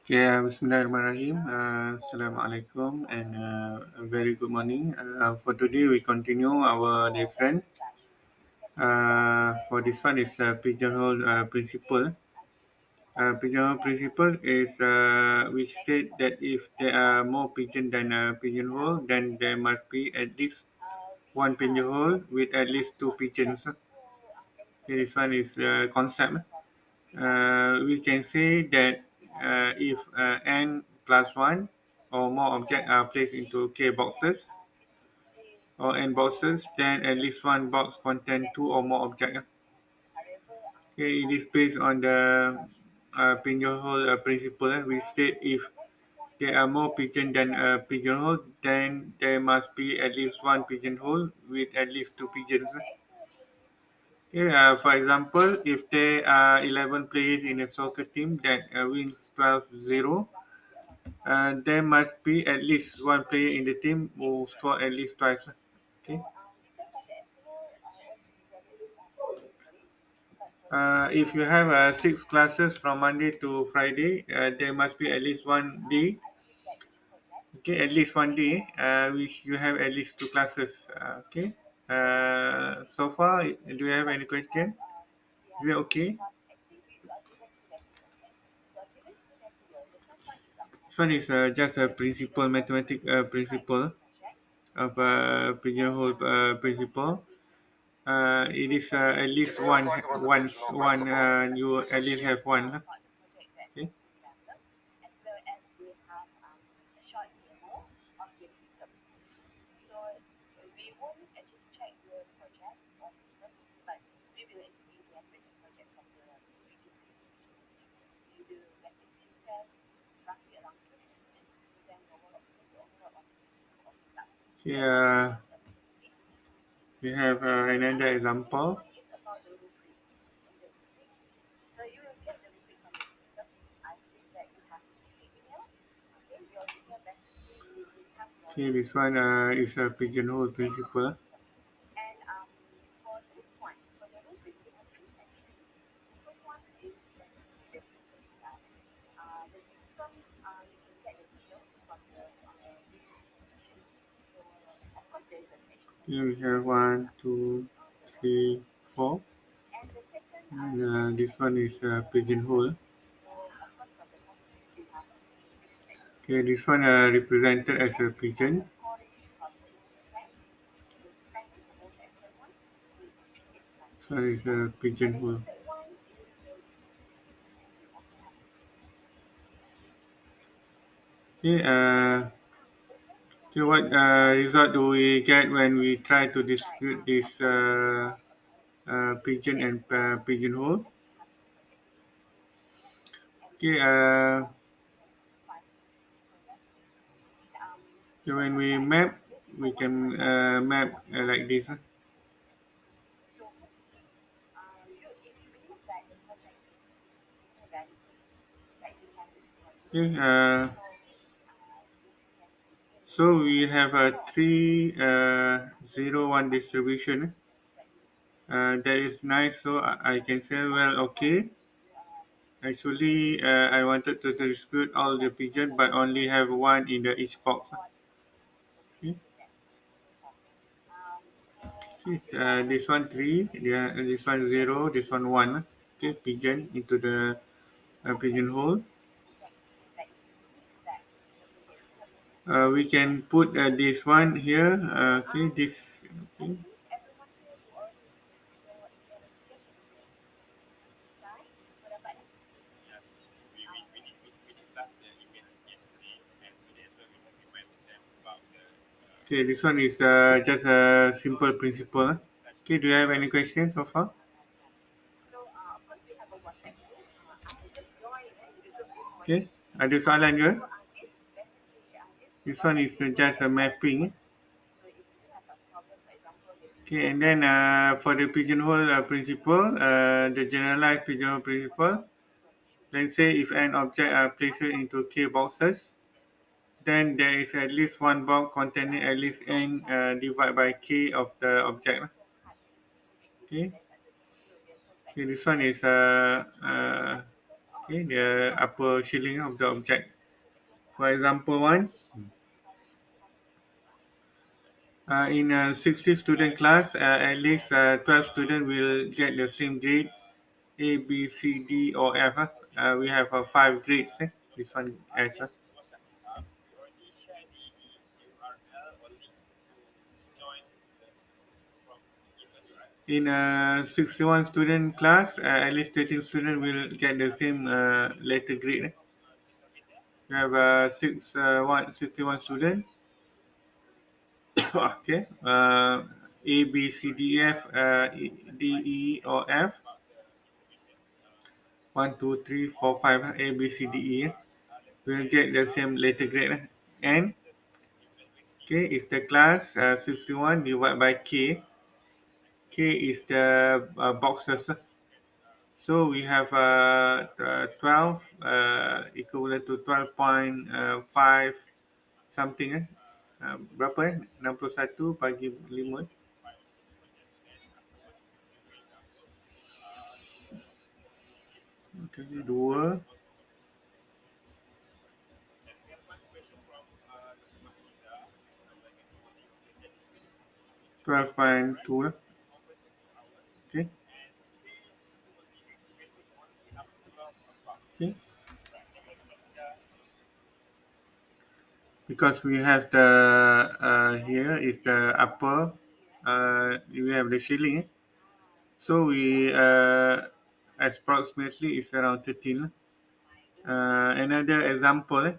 Okay, Bismillahirrahmanirrahim. Assalamualaikum and a very good morning. For today, we continue our lesson. For this one is Pigeonhole Principle. Pigeonhole Principle is which state that if there are more pigeon than a pigeonhole, then there must be at least one pigeonhole with at least two pigeons. Okay, this one is concept. We can say that if n plus 1 or more objects are placed into k boxes or n boxes, then at least one box contains two or more objects. Okay, it is based on the pigeonhole principle. We state if there are more pigeons than a pigeonhole, then there must be at least one pigeonhole with at least two pigeons. Okay, for example, if there are 11 players in a soccer team that wins 12-0, there must be at least one player in the team who score at least twice. Okay. If you have six classes from Monday to Friday, there must be at least one day. Okay, at least one day, which you have at least two classes. Okay. So far, do you have any question? Is it okay? This one is just a principle, mathematic principle of pigeonhole principle. It is at least one you at least have one. Okay. Okay, we have another example. Okay, this one is a pigeonhole principle. Here we have one, two, three, four. And this one is a pigeonhole. Okay, this one represented as a pigeon. This one is a pigeonhole. Okay, okay, what result do we get when we try to distribute this pigeon and pigeonhole? Okay, so when we map, we can map like this. Okay, so we have a 3-0-1 distribution. That is nice. So I can say, well, okay. Actually, I wanted to distribute all the pigeon, but only have one in the each box. Okay. Okay. This one three, yeah, this one zero, this one one. Okay, pigeon into the pigeonhole. We can put this one here. Okay, this. Okay. Okay, this one is just a simple principle. Okay, do you have any questions so far? Okay, ada soalan juga? This one is just a mapping. Okay, and then for the pigeonhole principle, the generalized pigeonhole principle, let's say if an object are placed into k boxes, then there is at least one box containing at least n divided by k of the object. Okay, okay, this one is Okay, the upper ceiling of the object. For example, one, in a 60 student class, at least 12 students will get the same grade A, B, C, D, or F. We have five grades. This one as in a 61 student class, at least 13 students will get the same letter grade. We have 61 students. Okay. A, B, C, D, F, D, E, or F. One, 2, 3, 4, 5. A, B, C, D, E. Will get the same letter grade. N, K is the class 61 divided by K. K is the boxes. So we have 12 equivalent to 12.5 something. Berapa 61 bagi 5. Kali 2. 12.2 lah. Okay. Okay. Because we have the here is the upper, we have the ceiling. So we approximately is around 13. Another example.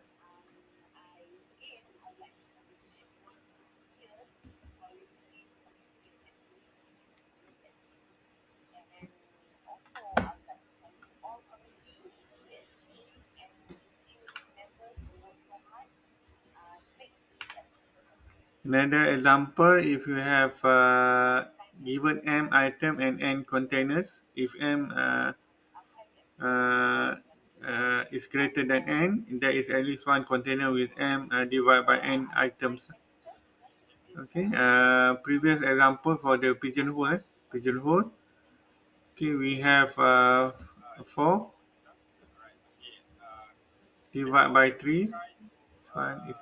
Another example, if you have given M item and N containers, if M uh, is greater than N, there is at least one container with M divided by N items. Okay, previous example for the pigeonhole. Pigeonhole. Okay, we have 4 divided by 3. One is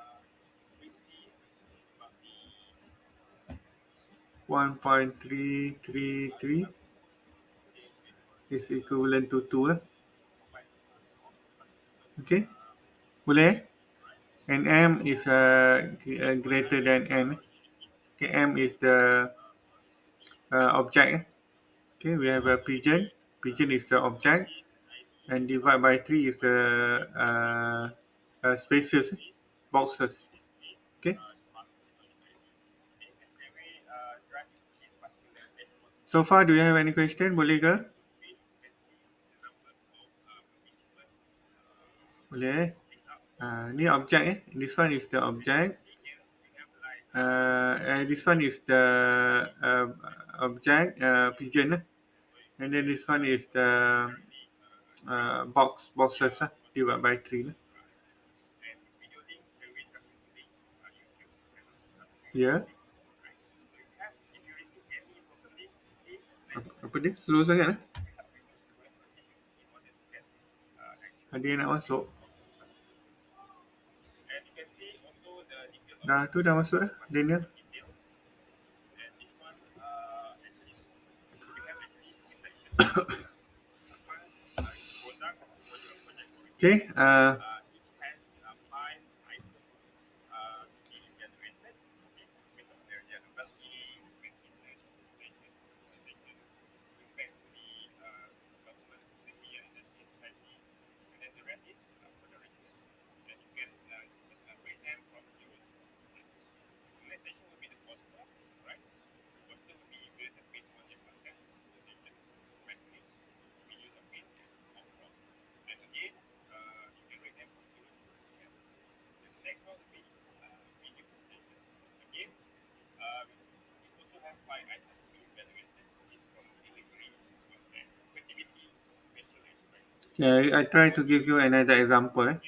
1.333 is equivalent to 2. Okay, boleh? And M is greater than N. Okay, M is the object. Okay, we have a pigeon. Pigeon is the object, and divide by 3 is the spaces, boxes. Okay. So far, do you have any question? Boleh ke? Boleh. Ni object. This one is the object. This one is the object, pigeon. And then this one is the boxes. Divide by 3. Ya. Apa dia? Slow sangat. Ada yang nak masuk. Dah tu dah masuk dah. Daniel. Okay. Yeah, I try to give you another example.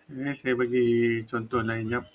Saya bagi contoh lain jap.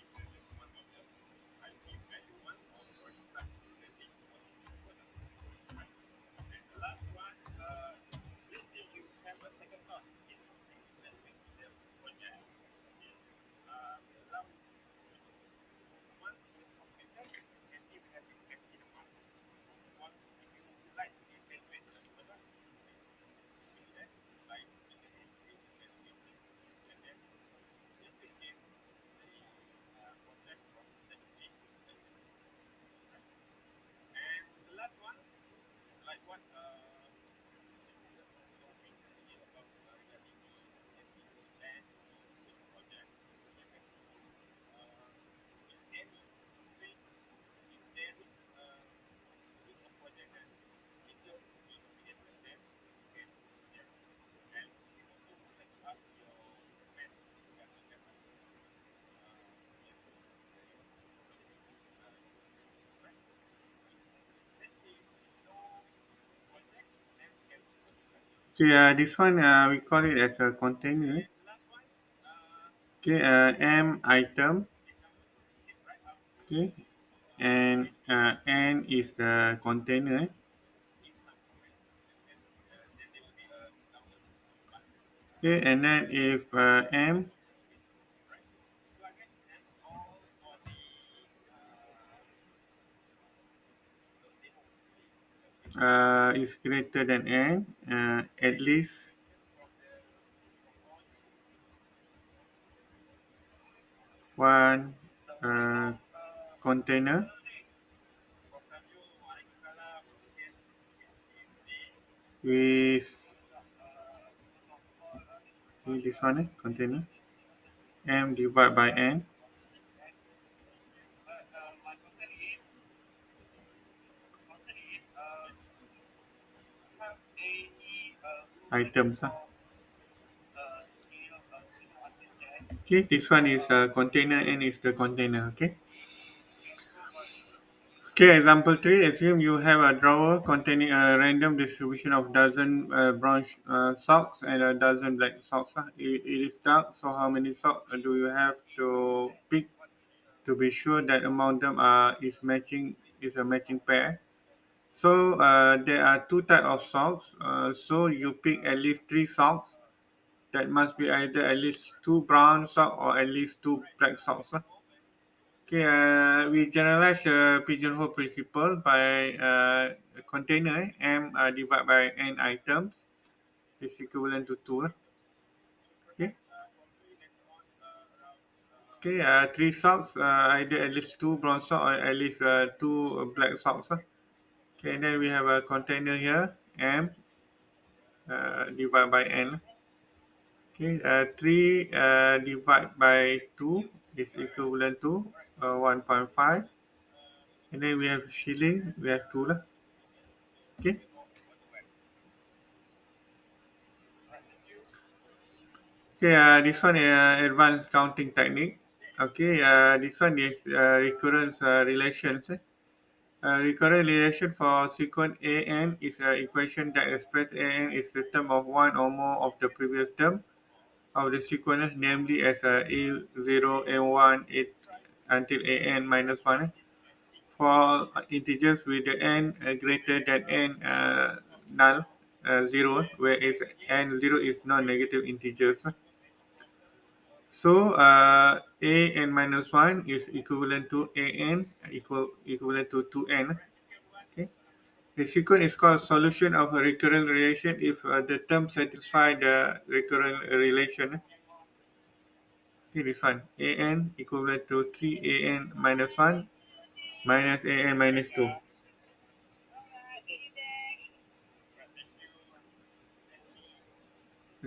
Okay, this one we call it as a container. Okay, M item. Okay, and N is the container. Okay, and then if M is greater than N, at least one container with this one container M divided by N items. Okay, this one is a container, N is the container. Okay. Okay, example 3. Assume you have a drawer containing a random distribution of dozen brown socks and a dozen black socks. It is dark, so how many socks do you have to pick to be sure that among them is a matching pair? So there are two types of socks. So you pick at least three socks. That must be either at least two brown socks or at least two black socks. Okay, we generalize the pigeonhole principle by a container M divided by n items is equivalent to 2. Okay, okay, three socks, either at least two brown socks or at least two black socks. Okay, and then we have a container here M divided by n. Okay, 3 divided by 2 is equivalent to 1.5. And then we have shilling, we have 2 lah. Okay. Okay, this one is advanced counting technique. Okay, this one is recurrence relations. Recurrent relation for sequence an is an equation that expresses an is the term of one or more of the previous term of the sequence, namely as a0, n1, until an minus 1. For integers with the n greater than n null 0, where n0 is non-negative integers. So a n minus 1 is equivalent to a n equivalent to 2n. Okay. The sequence is called solution of a recurrent relation if the term satisfy the recurrent relation. Okay, this one a n equivalent to 3 a n minus 1 minus a n minus 2.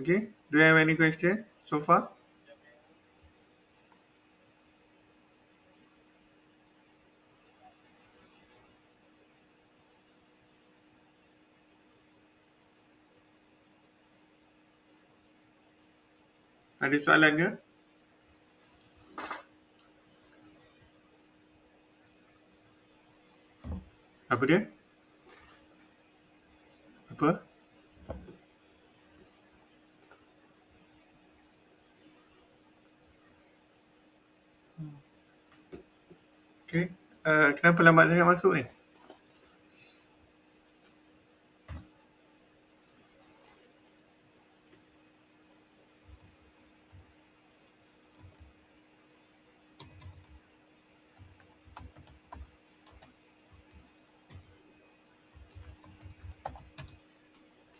Okay, do you have any question so far? Ada soalan ke? Apa dia? Apa? Okay. Kenapa lambat sangat masuk ni?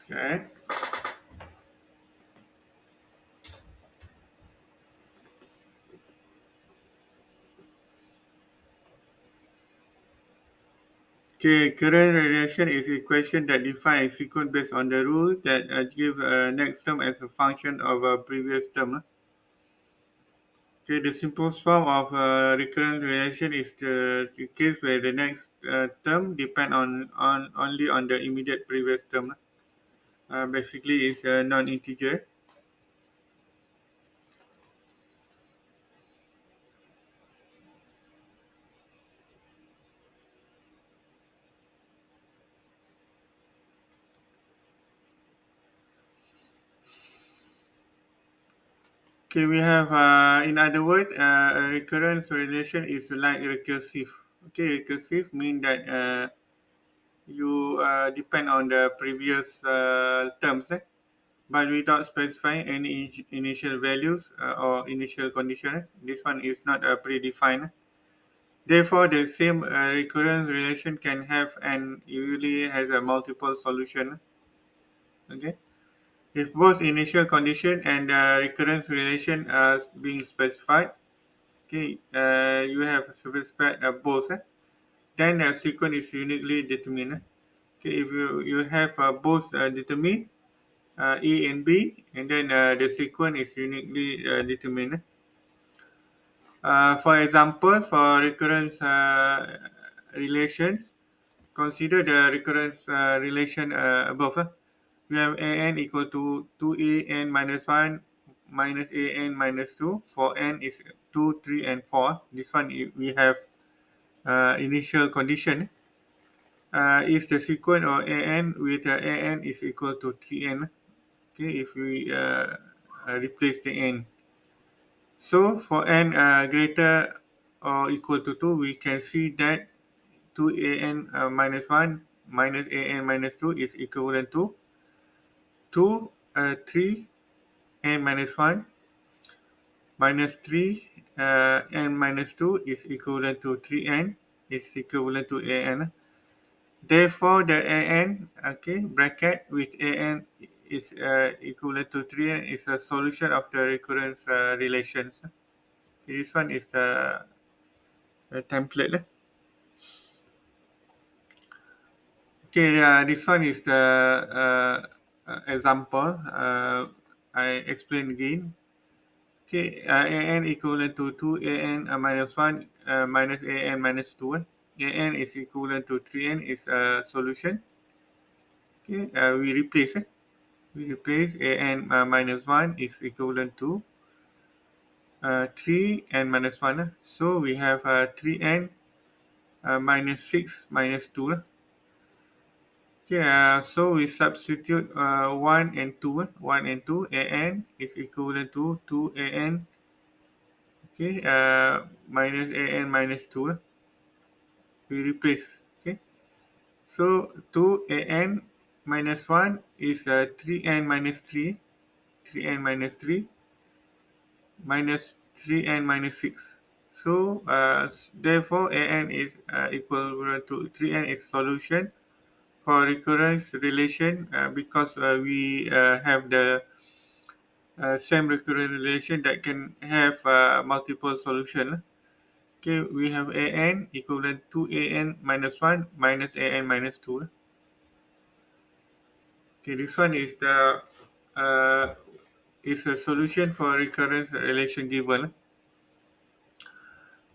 Okay. Okay, current relation is a equation that defines a sequence based on the rule that give next term as a function of a previous term. Okay, the simplest form of recurrent relation is the case where the next term depend on only on the immediate previous term. Basically, it's a non-integer. Okay, we have, in other words, a recurrence relation is like recursive. Okay, recursive mean that you depend on the previous terms, but without specifying any initial values or initial condition. This one is not predefined. Therefore, the same recurrence relation can have and usually has a multiple solution. Okay. If both initial condition and recurrence relation are being specified, okay, you have specified both. Then the sequence is uniquely determined. Okay, if you have both determined A and B, and then the sequence is uniquely determined. For example, for recurrence relations, consider the recurrence relation above. We have an equal to 2 an minus 1 minus an minus 2. For n is 2, 3, and 4. This one we have initial condition. Is the sequence of an with an is equal to 3n. Okay, if we replace the n. So for n greater or equal to 2, we can see that 2 an minus 1 minus an minus 2 is equivalent to 2 3 n minus 1 minus 3 n minus 2 is equivalent to 3n is equivalent to an. Therefore, the an, okay, bracket with an is equivalent to 3n is a solution of the recurrence relations. This one is the template. Okay, this one is the example. I explain again. Okay, an equivalent to 2 an minus 1 minus an minus 2. An is equivalent to 3n is a solution. Okay, we replace an minus 1 is equivalent to 3 n minus 1. So we have 3n minus 6 minus 2. Okay, so we substitute 1 and 2. 1 and 2, an is equivalent to 2 an, okay, minus an minus 2. We replace, okay. So 2 an minus 1 is 3n minus 3. 3n minus 3 minus 3n minus 6. So therefore an is equivalent to 3n is solution for recurrence relation because we have the same recurrent relation that can have multiple solution. Okay, we have an equivalent to an minus 1 minus an minus 2. Okay, this one uh, is a solution for recurrence relation given.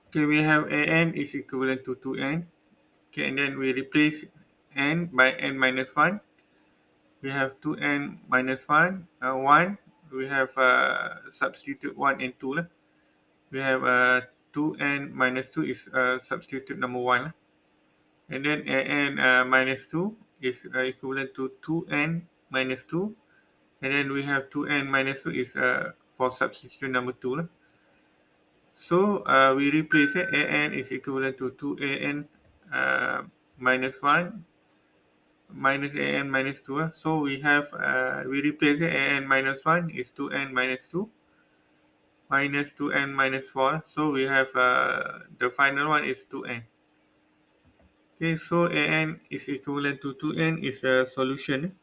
Okay, we have an is equivalent to 2n. Okay, and then we replace n by n minus 1. We have 2n minus 1, 1. We have substitute 1 and 2. We have 2n minus 2 is substitute number 1. And then n minus 2 is equivalent to 2n minus 2. And then we have 2n minus 2 is for substitute number 2. So we replace it. An is equivalent to 2an minus 1 minus an minus 2. So we have we replace it. An minus 1 is 2n minus 2 minus 2n minus 4. So we have the final one is 2n. Okay, so an is equivalent to 2n is a solution.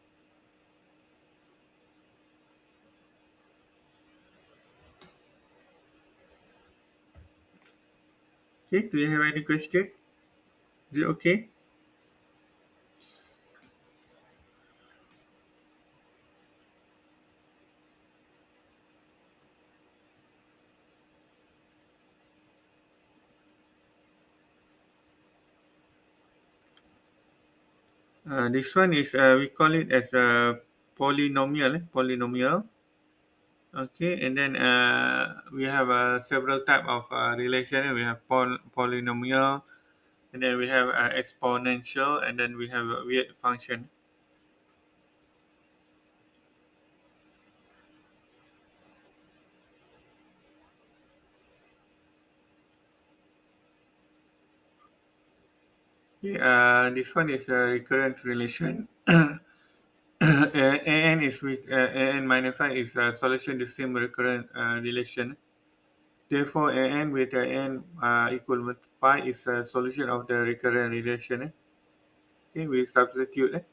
Okay, do you have any question? Is it okay? This one is we call it as a polynomial. Okay, and then we have several type of relation. We have polynomial, and then we have exponential, and then we have a weird function. Okay, this one is a recurrent relation. an is with an minus 5 is a solution the same recurrent relation. Therefore, an with n equal to 5 is a solution of the recurrent relation. Okay, we substitute.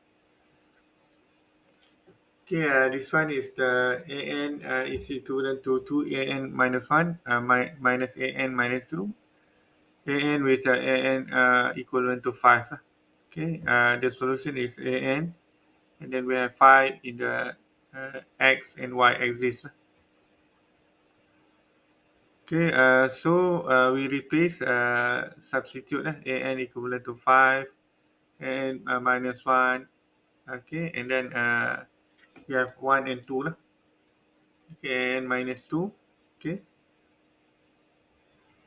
Okay, this one is the an is equivalent to 2an minus 1 minus an minus 2. An with an equivalent to 5. Okay, the solution is an, and then we have 5 in the x and y axis. Okay, so we replace substitute an equivalent to 5 and minus 1. Okay, and then we have 1 and 2. Okay, and minus 2. Okay,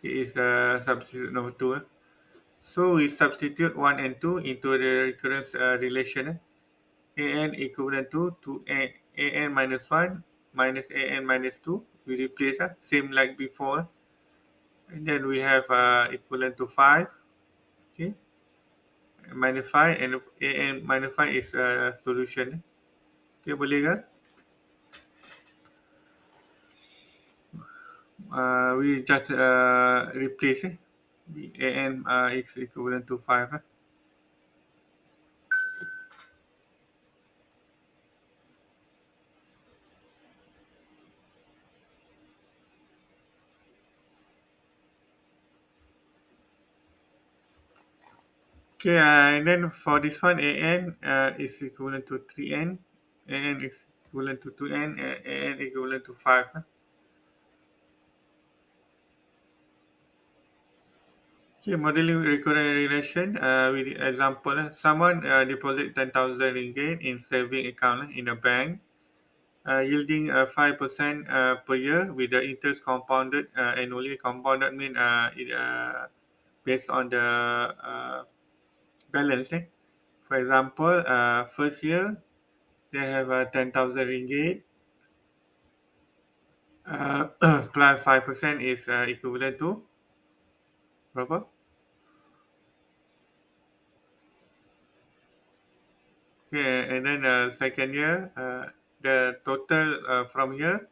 it is substitute number 2. So we substitute 1 and 2 into the recurrence relation. An equivalent to 2an minus 1 minus an minus 2. We replace same like before. And then we have equivalent to 5. Okay, minus 5 and an minus 5 is a solution. Okay, boleh ke? We just replace an is equivalent to 5. Okay, and then for this one, an is equivalent to 3n, an is equivalent to 2n, an equivalent to 5. Okay, modeling recurrent relation with the example. Someone deposit 10,000 ringgit in saving account in a bank, yielding 5% per year with the interest compounded annually. Compounded mean it based on the balance. For example, first year they have 10,000 ringgit. Plus 5% is equivalent to berapa? Okay, and then second year, the total from here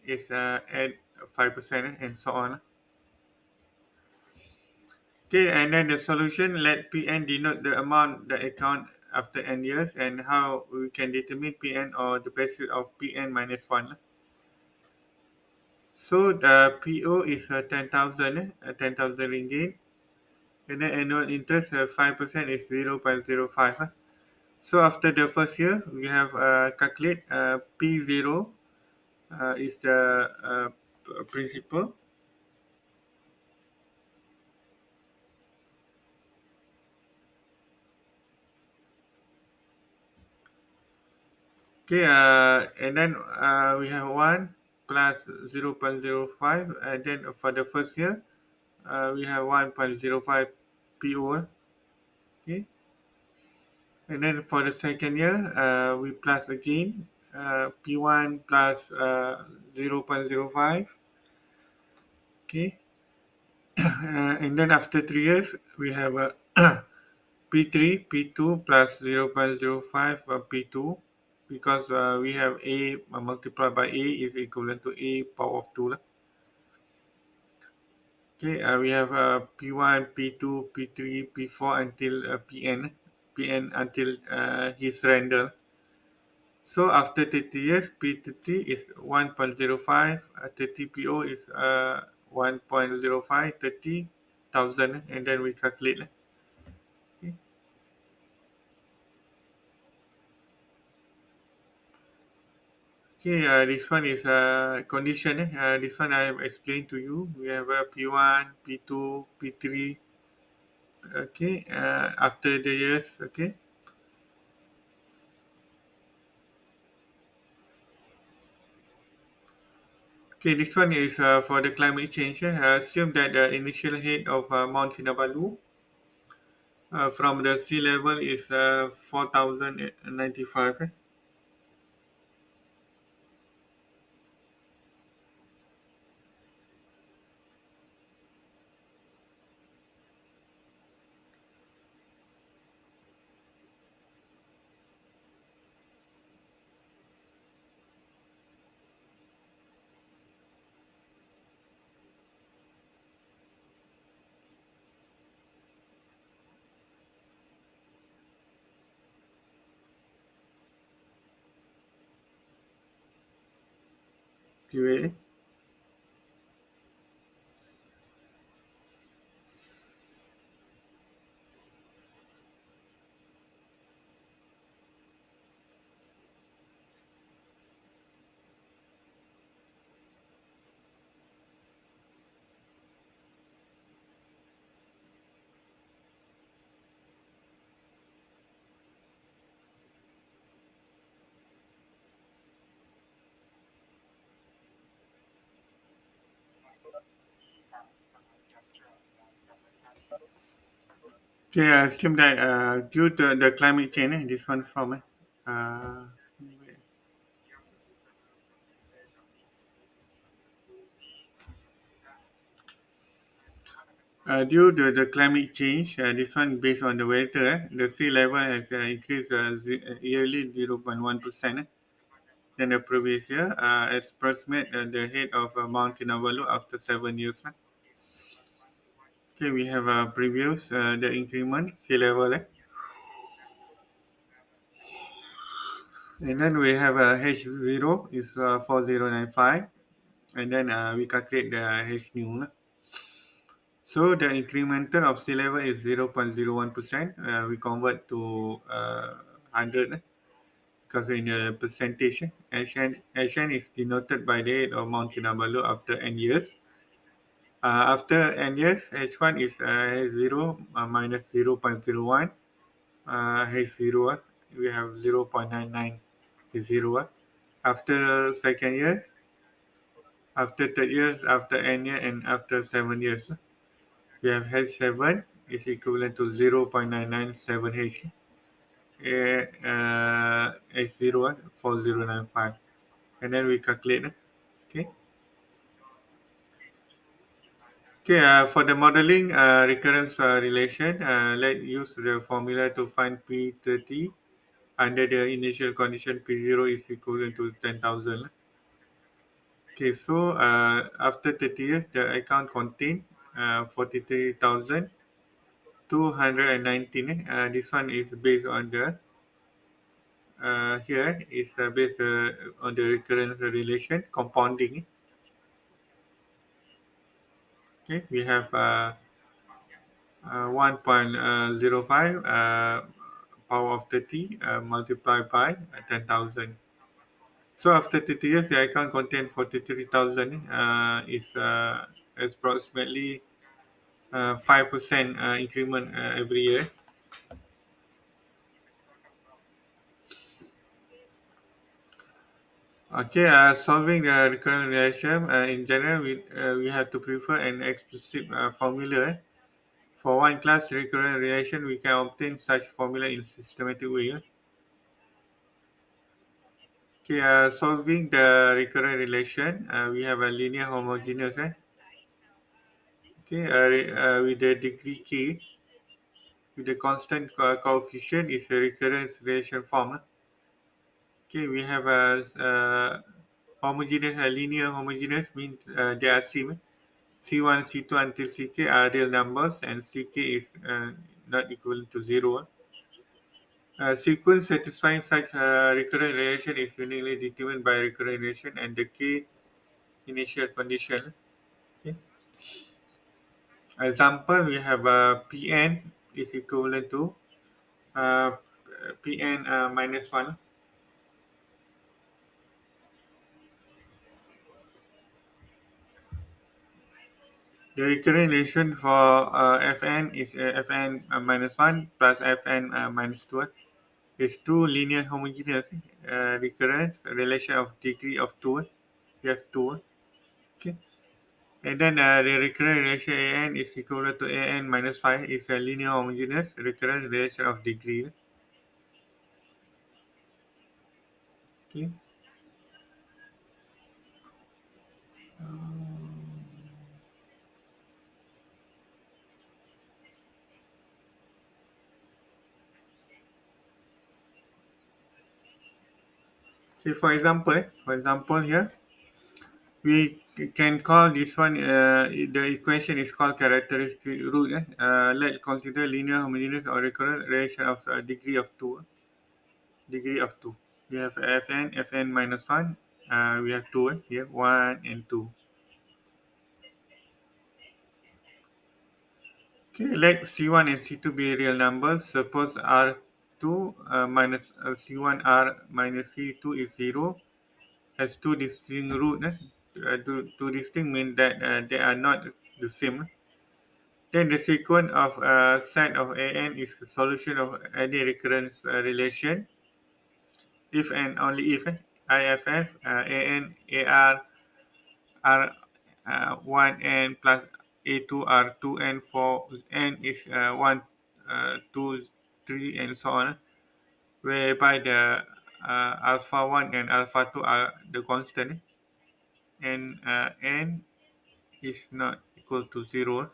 is 5%, and so on. Okay, and then the solution, let Pn denote the amount the account after n years, and how we can determine Pn or the basis of Pn minus 1. So the PO is 10,000, 10,000 ringgit, and then annual interest 5% is 0.05. So after the first year, we have calculate P0 is the principal. Okay, and then we have 1 plus 0.05, and then for the first year, we have 1.05 PO. Okay, and then for the second year, we plus again P1 plus 0.05. Okay, and then after 3 years, we have P3, P2 plus 0.05 P2, because we have A multiplied by A is equivalent to A power of 2. Okay, we have P1, P2, P3, P4 until Pn until his render. So after 30 years, P30 is 1.05, 30 PO is 1.05, 30,000, and then we calculate. Okay. Okay, this one is condition. This one I have explained to you. We have P1, P2, P3. Okay, after the years. Okay. Okay, this one is for the climate change. Assume that the initial height of Mount Kinabalu from the sea level is 4,095. Okay, okay, assume that due to the climate change, this one from due to the climate change, this one based on the weather, the sea level has increased yearly 0.1% than the previous year. Approximate the height of Mount Kinabalu after 7 years. Okay, we have previous the increment sea level, and then we have H0 is 4095, and then we calculate the H new. So the incremental of sea level is 0.01%. We convert to 100 because in the percentage. Hn is denoted by the height of Mount Kinabalu after n years. After n years, H1 is H0 minus 0.01. H0, we have 0.99 H0. After second year, after third year, after n year, and after 7 years, we have H7 is equivalent to 0.997 H. H0 4095, and then we calculate. Okay. Okay, for the modeling recurrence relation, let's use the formula to find P30 under the initial condition P0 is equivalent to 10,000. Okay, so after 30 years, the account contain 43,219. This one is based on the here is based on the recurrent relation compounding. Okay, we have 1.05 power of 30 multiplied by 10,000. So after 30 years, the account contain 43,000 is approximately 5% increment every year. Okay, solving the recurrent relation in general, we have to prefer an explicit formula. For one class recurrent relation, we can obtain such formula in systematic way. Okay, solving the recurrent relation, we have a linear homogeneous. Okay, with the degree k, with the constant coefficient is a recurrent relation form. Okay, we have a homogeneous, linear homogeneous means they are same. C1, C2 until Ck are real numbers and Ck is not equal to 0. Sequence satisfying such recurrent relation is uniquely determined by recurrent relation and the k initial condition. Okay. Example, we have Pn is equivalent to uh, Pn minus 1. The recurrent relation for Fn is Fn minus 1 plus Fn minus 2 is two linear homogeneous recurrence relation of degree of 2. We have 2. Okay. And then the recurrent relation An is equivalent to An minus 5 is a linear homogeneous recurrence relation of degree. Okay. Okay, for example here, we can call this one, the equation is called characteristic root. Let's consider linear homogeneous or recurrent relation of degree of 2. Degree of 2. We have Fn minus 1. We have 2 here, 1 and 2. Okay, let C1 and C2 be real numbers. Suppose R2 minus C1 R minus C2 is 0. Has two distinct root. Two distinct mean that they are not the same. Then the sequence of a set of An is the solution of any recurrence relation if and only if IFF An AR R 1 n plus A2 R 2 n for n is 1 2 3 and so on, whereby the alpha 1 and alpha 2 are the constant and n is not equal to 0.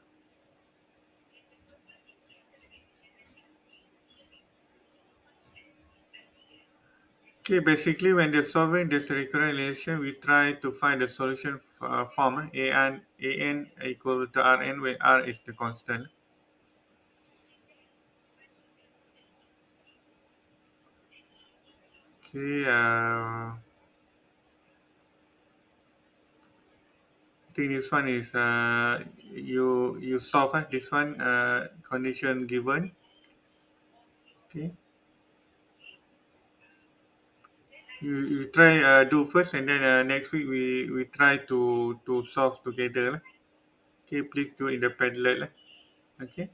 Okay, basically when they're solving this recurrent relation, we try to find the solution form an equal to Rn where R is the constant. Okay, I think this one is you solve this one condition given. Okay, you try do first and then next week we try to solve together. Okay, please do in the Padlet. Okay.